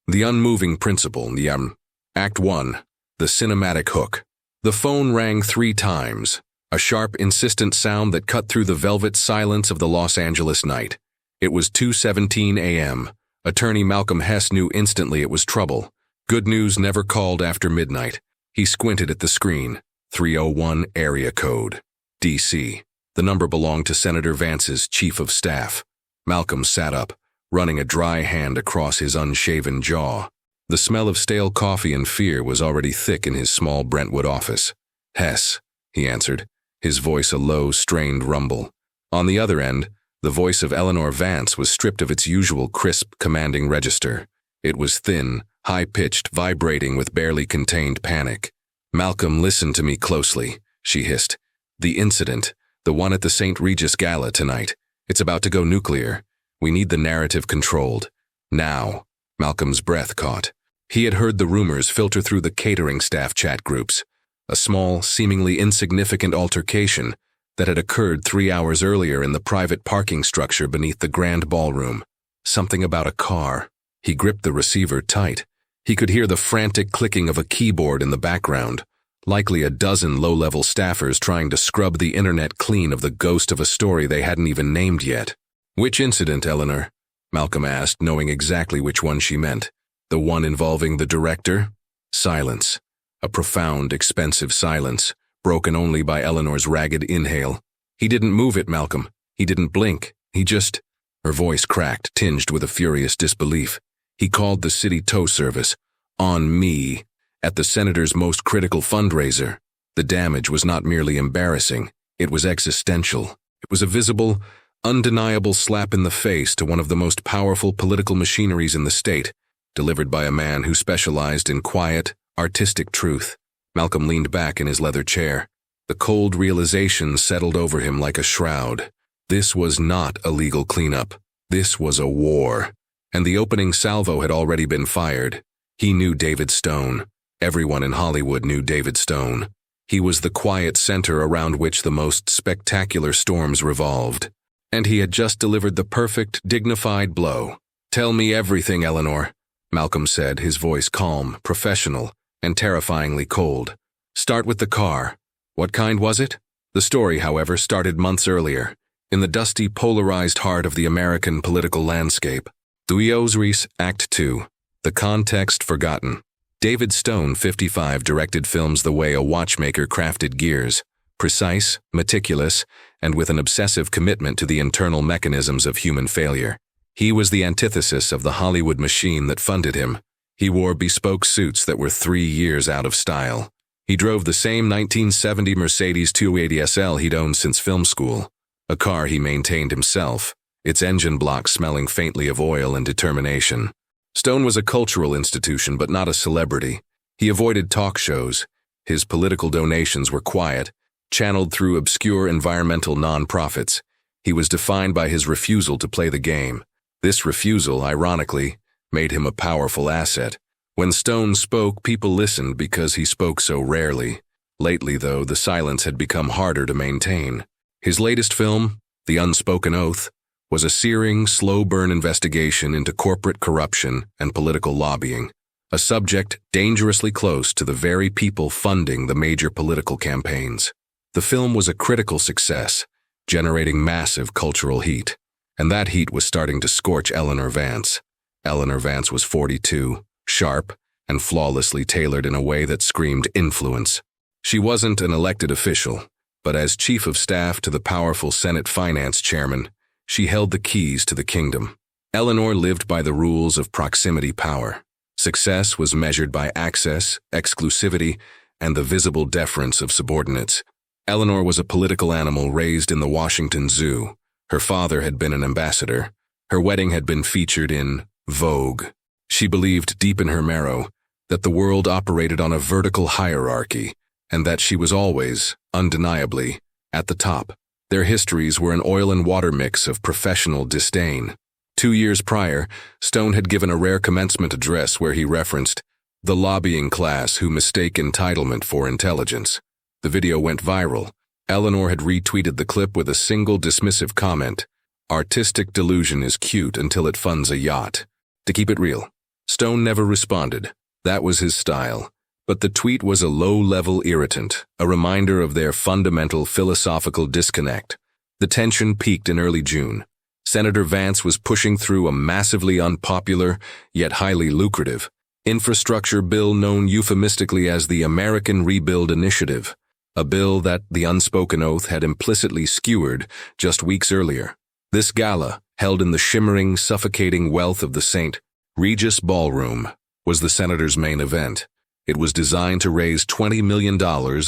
The unmoving principle, Act 1, the cinematic hook. The phone rang 3 times, a sharp, insistent sound that cut through the velvet silence of the Los Angeles night. It was 2:17 a.m. Attorney Malcolm Hess knew instantly it was trouble. Good news never called after midnight. He squinted at the screen. 301 area code. D.C. The number belonged to Senator Vance's chief of staff. Malcolm sat up, running a dry hand across his unshaven jaw. The smell of stale coffee and fear was already thick in his small Brentwood office. "Hess," he answered, his voice a low, strained rumble. On the other end, the voice of Eleanor Vance was stripped of its usual crisp, commanding register. It was thin, high-pitched, vibrating with barely contained panic. "Malcolm, listen to me closely," she hissed. "The incident, the one at the St. Regis Gala tonight, it's about to go nuclear. We need the narrative controlled. Now." Malcolm's breath caught. He had heard the rumors filter through the catering staff chat groups. A small, seemingly insignificant altercation that had occurred 3 hours earlier in the private parking structure beneath the grand ballroom. Something about a car. He gripped the receiver tight. He could hear the frantic clicking of a keyboard in the background, likely a dozen low-level staffers trying to scrub the internet clean of the ghost of a story they hadn't even named yet. "Which incident, Eleanor?" Malcolm asked, knowing exactly which one she meant. "The one involving the director?" Silence. A profound, expensive silence, broken only by Eleanor's ragged inhale. "He didn't move it, Malcolm. He didn't blink. He just—" Her voice cracked, tinged with a furious disbelief. "He called the city tow service. On me. At the senator's most critical fundraiser. The damage was not merely embarrassing. It was existential. It was a visible, undeniable slap in the face to one of the most powerful political machineries in the state, delivered by a man who specialized in quiet, artistic truth." Malcolm leaned back in his leather chair. The cold realization settled over him like a shroud. This was not a legal cleanup. This was a war. And the opening salvo had already been fired. He knew David Stone. Everyone in Hollywood knew David Stone. He was the quiet center around which the most spectacular storms revolved. And he had just delivered the perfect, dignified blow. "Tell me everything, Eleanor," Malcolm said, his voice calm, professional, and terrifyingly cold. "Start with the car. What kind was it?" The story, however, started months earlier, in the dusty, polarized heart of the American political landscape. Duiosris, Act 2. The context forgotten. David Stone, 55, directed films the way a watchmaker crafted gears, precise, meticulous, and with an obsessive commitment to the internal mechanisms of human failure. He was the antithesis of the Hollywood machine that funded him. He wore bespoke suits that were 3 years out of style. He drove the same 1970 Mercedes 280 SL he'd owned since film school, a car he maintained himself, its engine block smelling faintly of oil and determination. Stone was a cultural institution, but not a celebrity. He avoided talk shows. His political donations were quiet, channeled through obscure environmental nonprofits. He was defined by his refusal to play the game. This refusal, ironically, made him a powerful asset. When Stone spoke, people listened because he spoke so rarely. Lately, though, the silence had become harder to maintain. His latest film, The Unspoken Oath, was a searing, slow-burn investigation into corporate corruption and political lobbying, a subject dangerously close to the very people funding the major political campaigns. The film was a critical success, generating massive cultural heat, and that heat was starting to scorch Eleanor Vance. Eleanor Vance was 42, sharp, and flawlessly tailored in a way that screamed influence. She wasn't an elected official, but as chief of staff to the powerful Senate finance chairman, she held the keys to the kingdom. Eleanor lived by the rules of proximity power. Success was measured by access, exclusivity, and the visible deference of subordinates. Eleanor was a political animal raised in the Washington Zoo. Her father had been an ambassador. Her wedding had been featured in Vogue. She believed deep in her marrow that the world operated on a vertical hierarchy, and that she was always, undeniably, at the top. Their histories were an oil and water mix of professional disdain. 2 years prior, Stone had given a rare commencement address where he referenced the lobbying class who mistake entitlement for intelligence. The video went viral. Eleanor had retweeted the clip with a single dismissive comment: "Artistic delusion is cute until it funds a yacht." To keep it real, Stone never responded. That was his style. But the tweet was a low-level irritant, a reminder of their fundamental philosophical disconnect. The tension peaked in early June. Senator Vance was pushing through a massively unpopular, yet highly lucrative, infrastructure bill known euphemistically as the American Rebuild Initiative, a bill that the unspoken oath had implicitly skewered just weeks earlier. This gala, held in the shimmering, suffocating wealth of the St. Regis Ballroom, was the senator's main event. It was designed to raise $20 million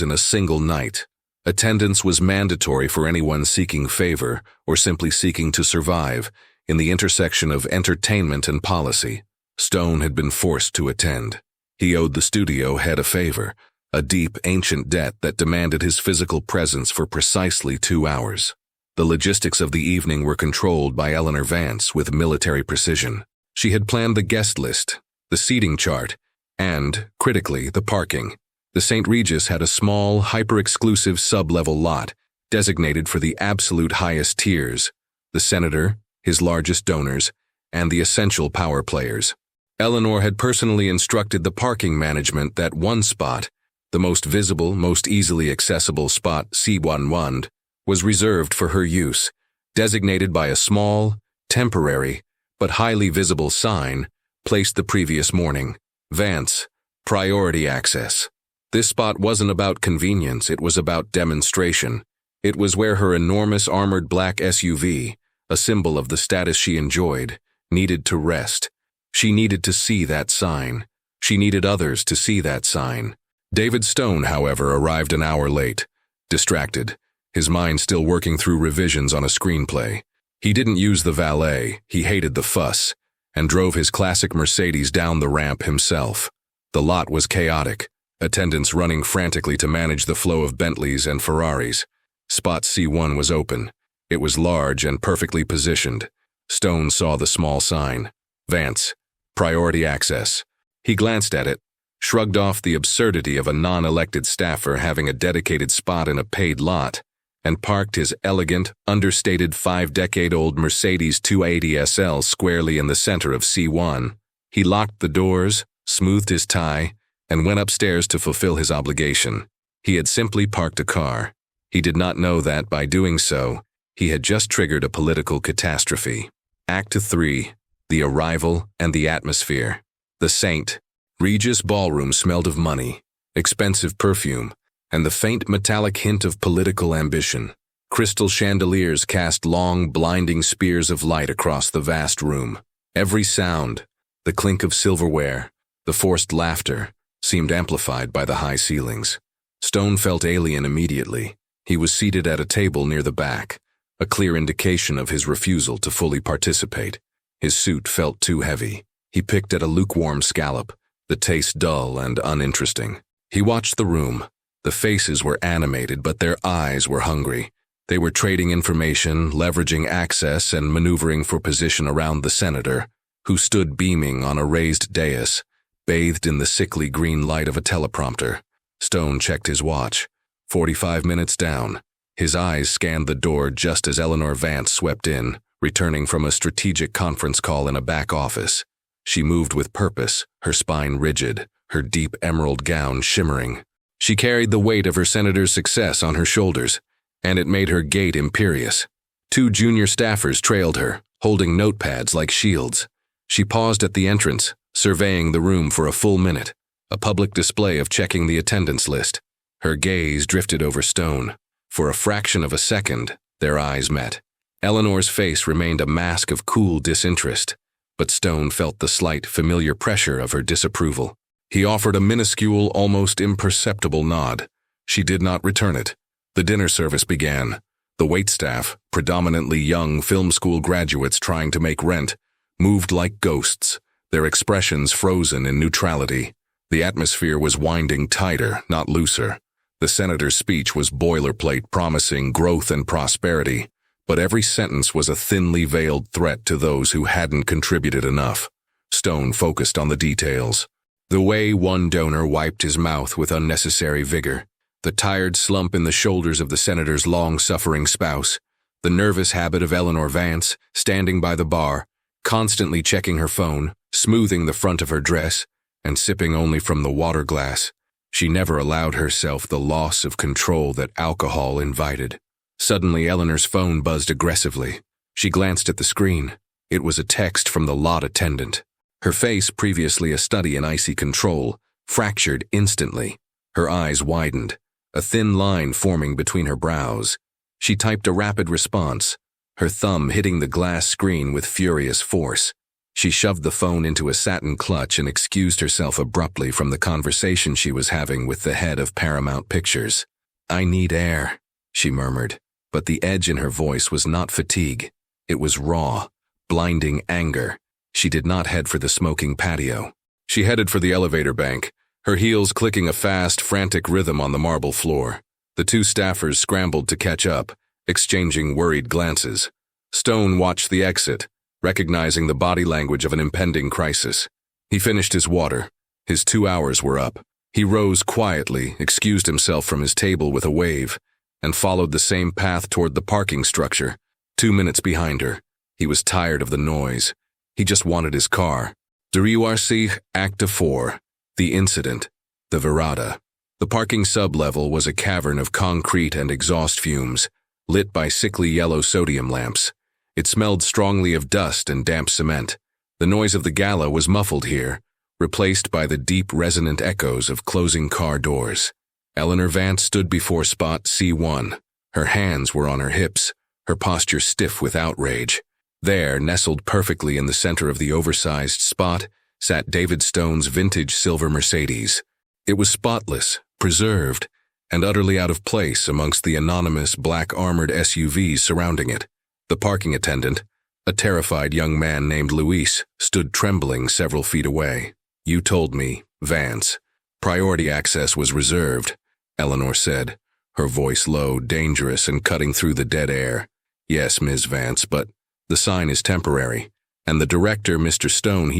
in a single night. Attendance was mandatory for anyone seeking favor or simply seeking to survive in the intersection of entertainment and policy. Stone had been forced to attend. He owed the studio head a favor, a deep, ancient debt that demanded his physical presence for precisely 2 hours. The logistics of the evening were controlled by Eleanor Vance with military precision. She had planned the guest list, the seating chart, and, critically, the parking. The St. Regis had a small, hyper-exclusive sub-level lot, designated for the absolute highest tiers, the senator, his largest donors, and the essential power players. Eleanor had personally instructed the parking management that one spot, the most visible, most easily accessible spot C11, was reserved for her use, designated by a small, temporary, but highly visible sign placed the previous morning. Vance, priority access. This spot wasn't about convenience, it was about demonstration. It was where her enormous armored black SUV, a symbol of the status she enjoyed, needed to rest. She needed to see that sign. She needed others to see that sign. David Stone, however, arrived an hour late, distracted, his mind still working through revisions on a screenplay. He didn't use the valet, he hated the fuss, and drove his classic Mercedes down the ramp himself. The lot was chaotic, attendants running frantically to manage the flow of Bentleys and Ferraris. Spot C1 was open. It was large and perfectly positioned. Stone saw the small sign. Vance, priority access. He glanced at it, shrugged off the absurdity of a non-elected staffer having a dedicated spot in a paid lot, and parked his elegant, understated 5-decade-old Mercedes 280 SL squarely in the center of C1. He locked the doors, smoothed his tie, and went upstairs to fulfill his obligation. He had simply parked a car. He did not know that, by doing so, he had just triggered a political catastrophe. Act 3. The Arrival and the Atmosphere. The St. Regis Ballroom smelled of money, expensive perfume, and the faint metallic hint of political ambition. Crystal chandeliers cast long, blinding spears of light across the vast room. Every sound, the clink of silverware, the forced laughter, seemed amplified by the high ceilings. Stone felt alien immediately. He was seated at a table near the back, a clear indication of his refusal to fully participate. His suit felt too heavy. He picked at a lukewarm scallop, the taste dull and uninteresting. He watched the room. The faces were animated, but their eyes were hungry. They were trading information, leveraging access, and maneuvering for position around the senator, who stood beaming on a raised dais, bathed in the sickly green light of a teleprompter. Stone checked his watch. 45 minutes down. His eyes scanned the door just as Eleanor Vance swept in, returning from a strategic conference call in a back office. She moved with purpose, her spine rigid, her deep emerald gown shimmering. She carried the weight of her senator's success on her shoulders, and it made her gait imperious. 2 junior staffers trailed her, holding notepads like shields. She paused at the entrance, surveying the room for a full minute, a public display of checking the attendance list. Her gaze drifted over Stone. For a fraction of a second, their eyes met. Eleanor's face remained a mask of cool disinterest, but Stone felt the slight, familiar pressure of her disapproval. He offered a minuscule, almost imperceptible nod. She did not return it. The dinner service began. The waitstaff, predominantly young film school graduates trying to make rent, moved like ghosts, their expressions frozen in neutrality. The atmosphere was winding tighter, not looser. The senator's speech was boilerplate, promising growth and prosperity, but every sentence was a thinly veiled threat to those who hadn't contributed enough. Stone focused on the details. The way one donor wiped his mouth with unnecessary vigor, the tired slump in the shoulders of the senator's long-suffering spouse, the nervous habit of Eleanor Vance, standing by the bar, constantly checking her phone, smoothing the front of her dress, and sipping only from the water glass. She never allowed herself the loss of control that alcohol invited. Suddenly, Eleanor's phone buzzed aggressively. She glanced at the screen. It was a text from the lot attendant. Her face, previously a study in icy control, fractured instantly. Her eyes widened, a thin line forming between her brows. She typed a rapid response, her thumb hitting the glass screen with furious force. She shoved the phone into a satin clutch and excused herself abruptly from the conversation she was having with the head of Paramount Pictures. "I need air," she murmured, but the edge in her voice was not fatigue. It was raw, blinding anger. She did not head for the smoking patio. She headed for the elevator bank, her heels clicking a fast, frantic rhythm on the marble floor. The two staffers scrambled to catch up, exchanging worried glances. Stone watched the exit, recognizing the body language of an impending crisis. He finished his water. His 2 hours were up. He rose quietly, excused himself from his table with a wave, and followed the same path toward the parking structure, 2 minutes behind her. He was tired of the noise. He just wanted his car. WRC Act 4. The incident. The Verada. The parking sub-level was a cavern of concrete and exhaust fumes, lit by sickly yellow sodium lamps. It smelled strongly of dust and damp cement. The noise of the gala was muffled here, replaced by the deep resonant echoes of closing car doors. Eleanor Vance stood before spot C1. Her hands were on her hips, her posture stiff with outrage. There, nestled perfectly in the center of the oversized spot, sat David Stone's vintage silver Mercedes. It was spotless, preserved, and utterly out of place amongst the anonymous black-armored SUVs surrounding it. The parking attendant, a terrified young man named Luis, stood trembling several feet away. "You told me, Vance. Priority access was reserved," Eleanor said, her voice low, dangerous, and cutting through the dead air. "Yes, Ms. Vance, but the sign is temporary. And the director, Mr. Stone,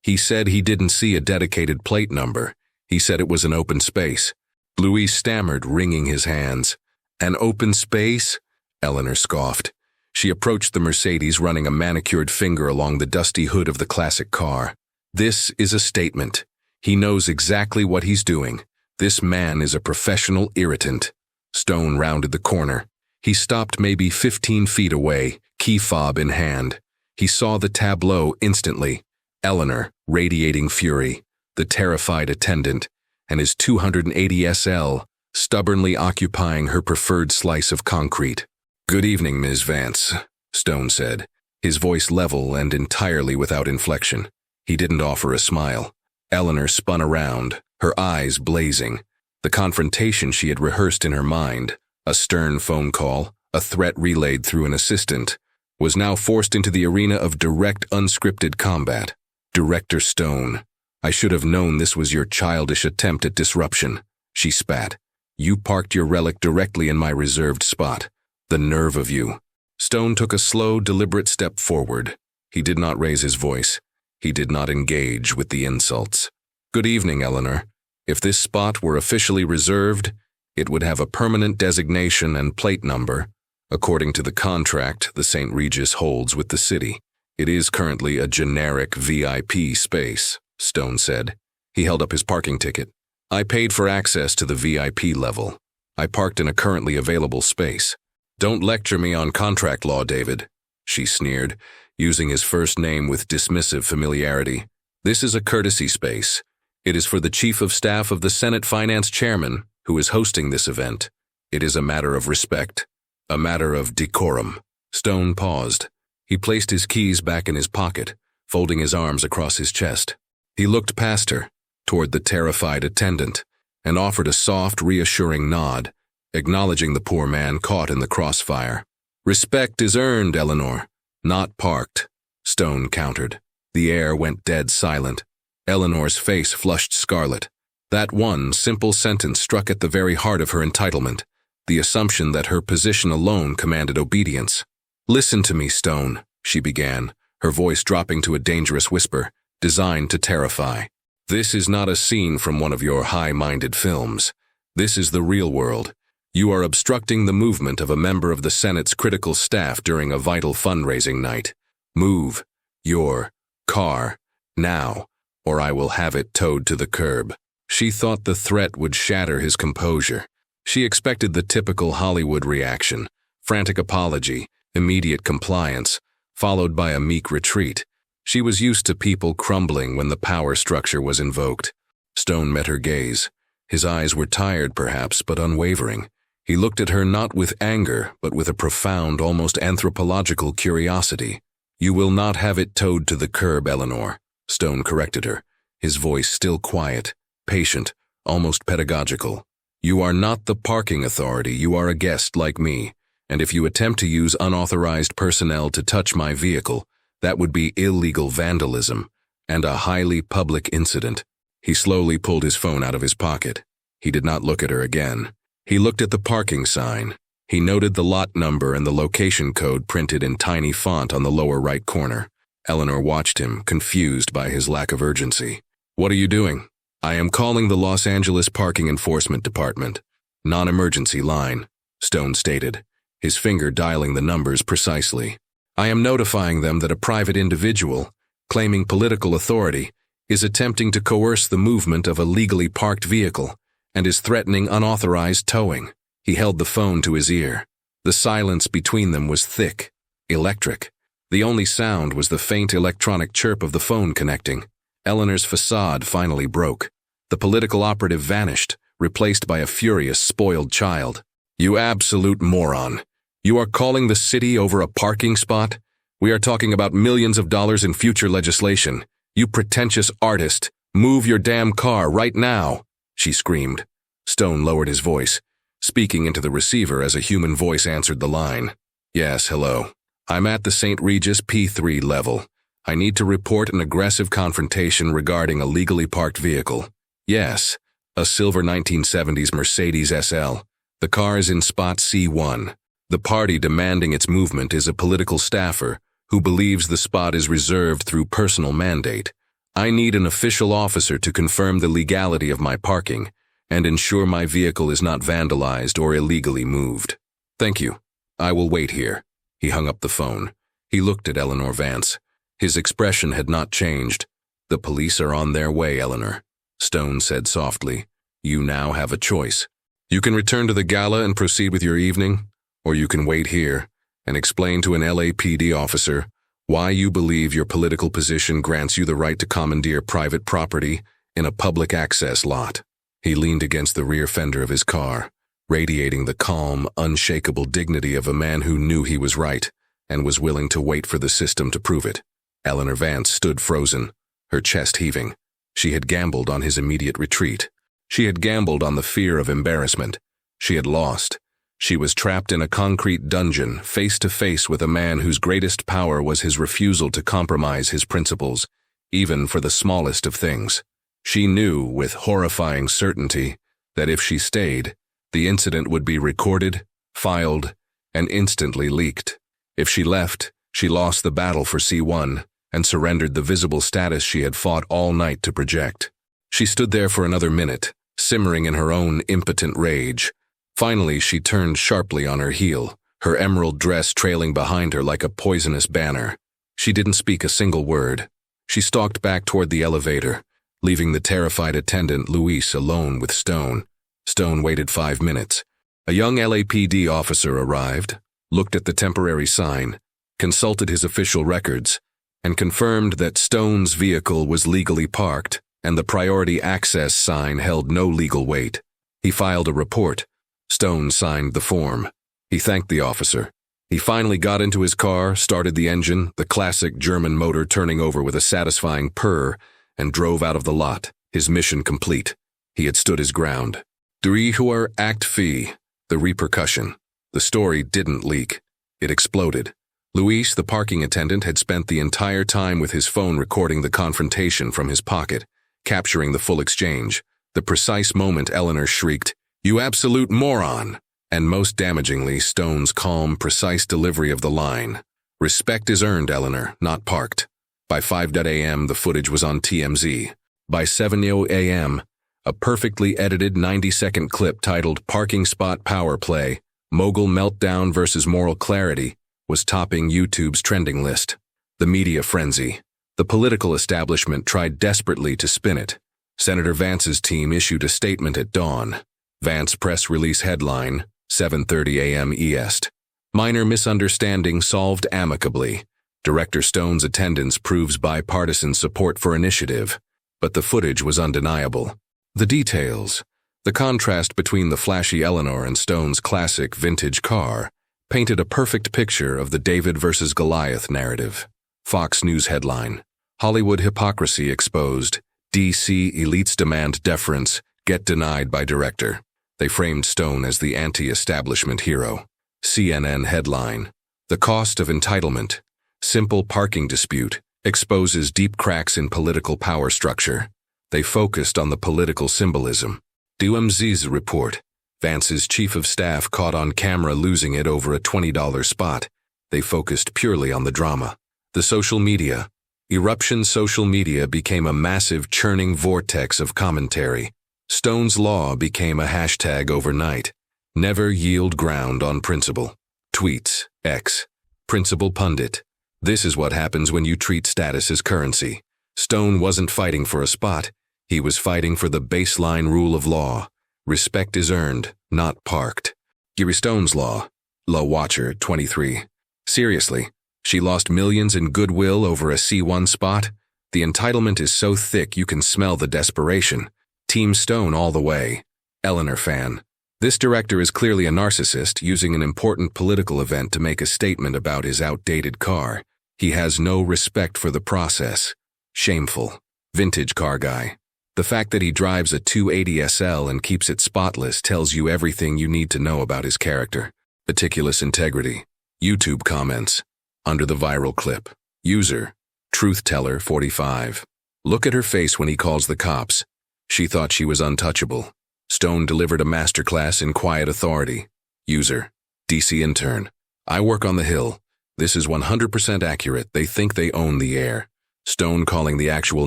he said he didn't see a dedicated plate number. He said it was an open space." Luis stammered, wringing his hands. "An open space?" Eleanor scoffed. She approached the Mercedes, running a manicured finger along the dusty hood of the classic car. "This is a statement. He knows exactly what he's doing. This man is a professional irritant." Stone rounded the corner. He stopped maybe 15 feet away, key fob in hand. He saw the tableau instantly. Eleanor, radiating fury, the terrified attendant, and his 280 SL, stubbornly occupying her preferred slice of concrete. "Good evening, Ms. Vance," Stone said, his voice level and entirely without inflection. He didn't offer a smile. Eleanor spun around, her eyes blazing. The confrontation she had rehearsed in her mind, a stern phone call, a threat relayed through an assistant, was now forced into the arena of direct, unscripted combat. "Director Stone, I should have known this was your childish attempt at disruption," she spat. "You parked your relic directly in my reserved spot. The nerve of you." Stone took a slow, deliberate step forward. He did not raise his voice. He did not engage with the insults. "Good evening, Eleanor. If this spot were officially reserved, it would have a permanent designation and plate number, according to the contract the St. Regis holds with the city. It is currently a generic VIP space," Stone said. He held up his parking ticket. "I paid for access to the VIP level. I parked in a currently available space." "Don't lecture me on contract law, David," she sneered, using his first name with dismissive familiarity. "This is a courtesy space. It is for the Chief of Staff of the Senate Finance Chairman, who is hosting this event. It is a matter of respect, a matter of decorum." Stone paused. He placed his keys back in his pocket, folding his arms across his chest. He looked past her, toward the terrified attendant, and offered a soft, reassuring nod, acknowledging the poor man caught in the crossfire. "Respect is earned, Eleanor, not parked," Stone countered. The air went dead silent. Eleanor's face flushed scarlet. That one simple sentence struck at the very heart of her entitlement, the assumption that her position alone commanded obedience. "Listen to me, Stone," she began, her voice dropping to a dangerous whisper, designed to terrify. "This is not a scene from one of your high-minded films. This is the real world. You are obstructing the movement of a member of the Senate's critical staff during a vital fundraising night. Move. Your car, now, or I will have it towed to the curb. She thought the threat would shatter his composure. She expected the typical Hollywood reaction, frantic apology, immediate compliance, followed by a meek retreat. She was used to people crumbling when the power structure was invoked. Stone met her gaze. His eyes were tired, perhaps, but unwavering. He looked at her not with anger, but with a profound, almost anthropological curiosity. "You will not have it towed to the curb, Eleanor," Stone corrected her, his voice still quiet, patient, almost pedagogical. "You are not the parking authority, you are a guest like me, and if you attempt to use unauthorized personnel to touch my vehicle, that would be illegal vandalism and a highly public incident." He slowly pulled his phone out of his pocket. He did not look at her again. He looked at the parking sign. He noted the lot number and the location code printed in tiny font on the lower right corner. Eleanor watched him, confused by his lack of urgency. "What are you doing?" "I am calling the Los Angeles Parking Enforcement Department. Non-emergency line," Stone stated, his finger dialing the numbers precisely. "I am notifying them that a private individual, claiming political authority, is attempting to coerce the movement of a legally parked vehicle and is threatening unauthorized towing." He held the phone to his ear. The silence between them was thick, electric. The only sound was the faint electronic chirp of the phone connecting. Eleanor's facade finally broke. The political operative vanished, replaced by a furious, spoiled child. "You absolute moron. You are calling the city over a parking spot? We are talking about millions of dollars in future legislation. You pretentious artist, move your damn car right now," she screamed. Stone lowered his voice, speaking into the receiver as a human voice answered the line. "Yes, hello. I'm at the St. Regis P3 level. I need to report an aggressive confrontation regarding a legally parked vehicle. Yes, a silver 1970s Mercedes SL. The car is in spot C1. The party demanding its movement is a political staffer who believes the spot is reserved through personal mandate. I need an official officer to confirm the legality of my parking and ensure my vehicle is not vandalized or illegally moved. Thank you. I will wait here." He hung up the phone. He looked at Eleanor Vance. His expression had not changed. "The police are on their way, Eleanor," Stone said softly. "You now have a choice. You can return to the gala and proceed with your evening, or you can wait here and explain to an LAPD officer why you believe your political position grants you the right to commandeer private property in a public access lot." He leaned against the rear fender of his car, radiating the calm, unshakable dignity of a man who knew he was right and was willing to wait for the system to prove it. Eleanor Vance stood frozen, her chest heaving. She had gambled on his immediate retreat. She had gambled on the fear of embarrassment. She had lost. She was trapped in a concrete dungeon, face to face with a man whose greatest power was his refusal to compromise his principles, even for the smallest of things. She knew, with horrifying certainty, that if she stayed, the incident would be recorded, filed, and instantly leaked. If she left, she lost the battle for C1 and surrendered the visible status she had fought all night to project. She stood there for another minute, simmering in her own impotent rage. Finally, she turned sharply on her heel, her emerald dress trailing behind her like a poisonous banner. She didn't speak a single word. She stalked back toward the elevator, leaving the terrified attendant Luis alone with Stone. Stone waited 5 minutes. A young LAPD officer arrived, looked at the temporary sign, consulted his official records, and confirmed that Stone's vehicle was legally parked and the priority access sign held no legal weight. He filed a report. Stone signed the form. He thanked the officer. He finally got into his car, started the engine, the classic German motor turning over with a satisfying purr, and drove out of the lot, his mission complete. He had stood his ground. Durihur Act Fee, the repercussion. The story didn't leak. It exploded. Luis, the parking attendant, had spent the entire time with his phone recording the confrontation from his pocket, capturing the full exchange. The precise moment Eleanor shrieked, "You absolute moron!" and most damagingly, Stone's calm, precise delivery of the line. "Respect is earned, Eleanor, not parked." By 5 a.m., the footage was on TMZ. By 7 a.m., a perfectly edited 90-second clip titled "Parking Spot Power Play, Mogul Meltdown versus Moral Clarity" was topping YouTube's trending list. The media frenzy. The political establishment tried desperately to spin it. Senator Vance's team issued a statement at dawn. Vance press release headline, 7:30 a.m. EST. Minor misunderstanding solved amicably. Director Stone's attendance proves bipartisan support for initiative. But the footage was undeniable. The details. The contrast between the flashy Eleanor and Stone's classic vintage car painted a perfect picture of the David versus Goliath narrative. Fox News headline, Hollywood hypocrisy exposed. DC elites demand deference, get denied by director. They framed Stone as the anti-establishment hero. CNN headline, The cost of entitlement. Simple parking dispute exposes deep cracks in political power structure. They focused on the political symbolism. DMZ's report, Vance's chief of staff caught on camera losing it over a $20 spot. They focused purely on the drama. The social media. Eruption social media became a massive churning vortex of commentary. Stone's Law became a hashtag overnight. Never yield ground on principle. Tweets, X. Principal pundit. This is what happens when you treat status as currency. Stone wasn't fighting for a spot. He was fighting for the baseline rule of law. Respect is earned, not parked. Gary Stone's Law. Law Watcher, 23. Seriously, she lost millions in goodwill over a C1 spot? The entitlement is so thick you can smell the desperation. Team Stone all the way. Eleanor fan. This director is clearly a narcissist using an important political event to make a statement about his outdated car. He has no respect for the process. Shameful. Vintage car guy. The fact that he drives a 280 SL and keeps it spotless tells you everything you need to know about his character. Meticulous integrity. YouTube comments. Under the viral clip. User. Truth Teller 45. Look at her face when he calls the cops. She thought she was untouchable. Stone delivered a masterclass in quiet authority. User. DC intern. I work on the Hill. This is 100% accurate. They think they own the air. Stone calling the actual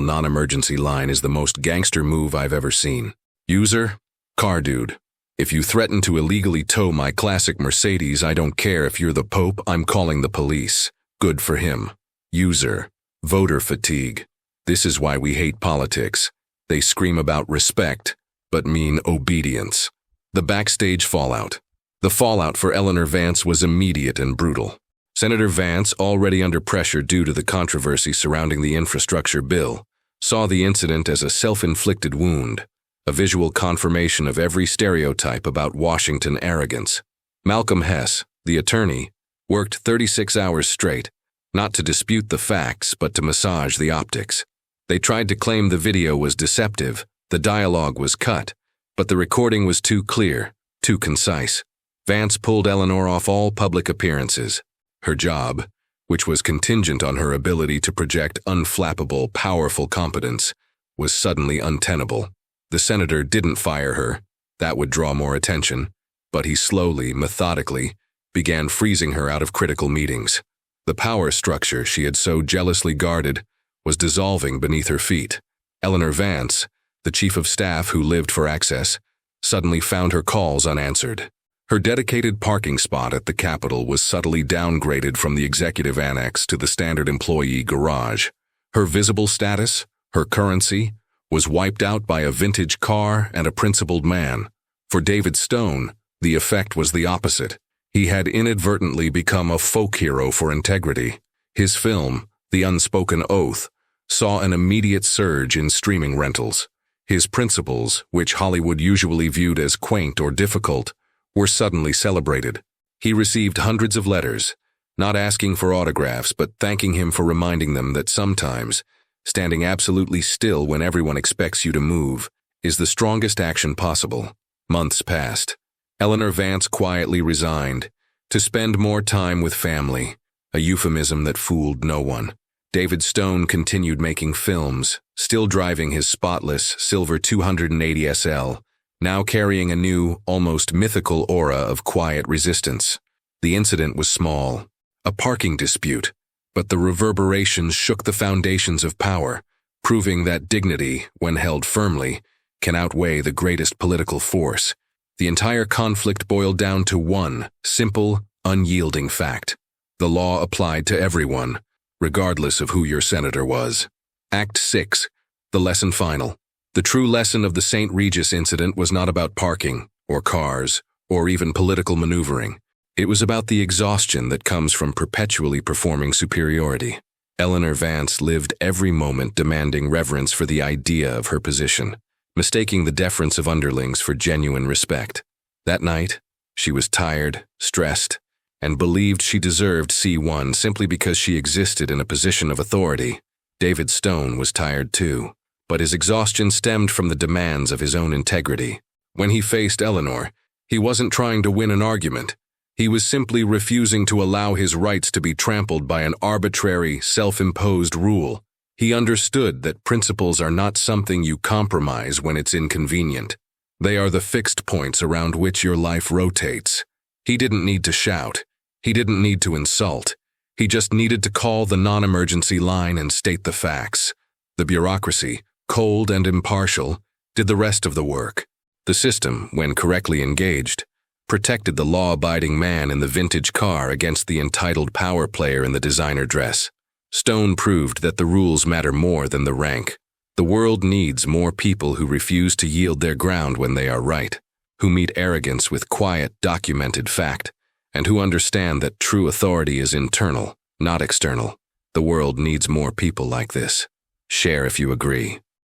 non-emergency line is the most gangster move I've ever seen. User. Car dude. If you threaten to illegally tow my classic Mercedes, I don't care if you're the Pope, I'm calling the police. Good for him. User. Voter fatigue. This is why we hate politics. They scream about respect, but mean obedience. The backstage fallout. The fallout for Eleanor Vance was immediate and brutal. Senator Vance, already under pressure due to the controversy surrounding the infrastructure bill, saw the incident as a self-inflicted wound, a visual confirmation of every stereotype about Washington arrogance. Malcolm Hess, the attorney, worked 36 hours straight, not to dispute the facts but to massage the optics. They tried to claim the video was deceptive, the dialogue was cut, but the recording was too clear, too concise. Vance pulled Eleanor off all public appearances. Her job, which was contingent on her ability to project unflappable, powerful competence, was suddenly untenable. The senator didn't fire her. That would draw more attention, but he slowly, methodically, began freezing her out of critical meetings. The power structure she had so jealously guarded was dissolving beneath her feet. Eleanor Vance, the chief of staff who lived for access, suddenly found her calls unanswered. Her dedicated parking spot at the Capitol was subtly downgraded from the executive annex to the standard employee garage. Her visible status, her currency, was wiped out by a vintage car and a principled man. For David Stone, the effect was the opposite. He had inadvertently become a folk hero for integrity. His film, The Unspoken Oath, saw an immediate surge in streaming rentals. His principles, which Hollywood usually viewed as quaint or difficult, were suddenly celebrated. He received hundreds of letters, not asking for autographs but thanking him for reminding them that sometimes, standing absolutely still when everyone expects you to move, is the strongest action possible. Months passed. Eleanor Vance quietly resigned to spend more time with family, a euphemism that fooled no one. David Stone continued making films, still driving his spotless silver 280 SL, now carrying a new, almost mythical aura of quiet resistance. The incident was small, a parking dispute, but the reverberations shook the foundations of power, proving that dignity, when held firmly, can outweigh the greatest political force. The entire conflict boiled down to one simple, unyielding fact. The law applied to everyone, regardless of who your senator was. Act 6. The lesson final. The true lesson of the St. Regis incident was not about parking, or cars, or even political maneuvering. It was about the exhaustion that comes from perpetually performing superiority. Eleanor Vance lived every moment demanding reverence for the idea of her position, mistaking the deference of underlings for genuine respect. That night, she was tired, stressed, and believed she deserved C1 simply because she existed in a position of authority. David Stone was tired too, but his exhaustion stemmed from the demands of his own integrity. When he faced Eleanor, he wasn't trying to win an argument. He was simply refusing to allow his rights to be trampled by an arbitrary, self-imposed rule. He understood that principles are not something you compromise when it's inconvenient. They are the fixed points around which your life rotates. He didn't need to shout. He didn't need to insult. He just needed to call the non-emergency line and state the facts. The bureaucracy, cold and impartial, did the rest of the work. The system, when correctly engaged, protected the law-abiding man in the vintage car against the entitled power player in the designer dress. Stone proved that the rules matter more than the rank. The world needs more people who refuse to yield their ground when they are right, who meet arrogance with quiet, documented fact, and who understand that true authority is internal, not external. The world needs more people like this. Share if you agree.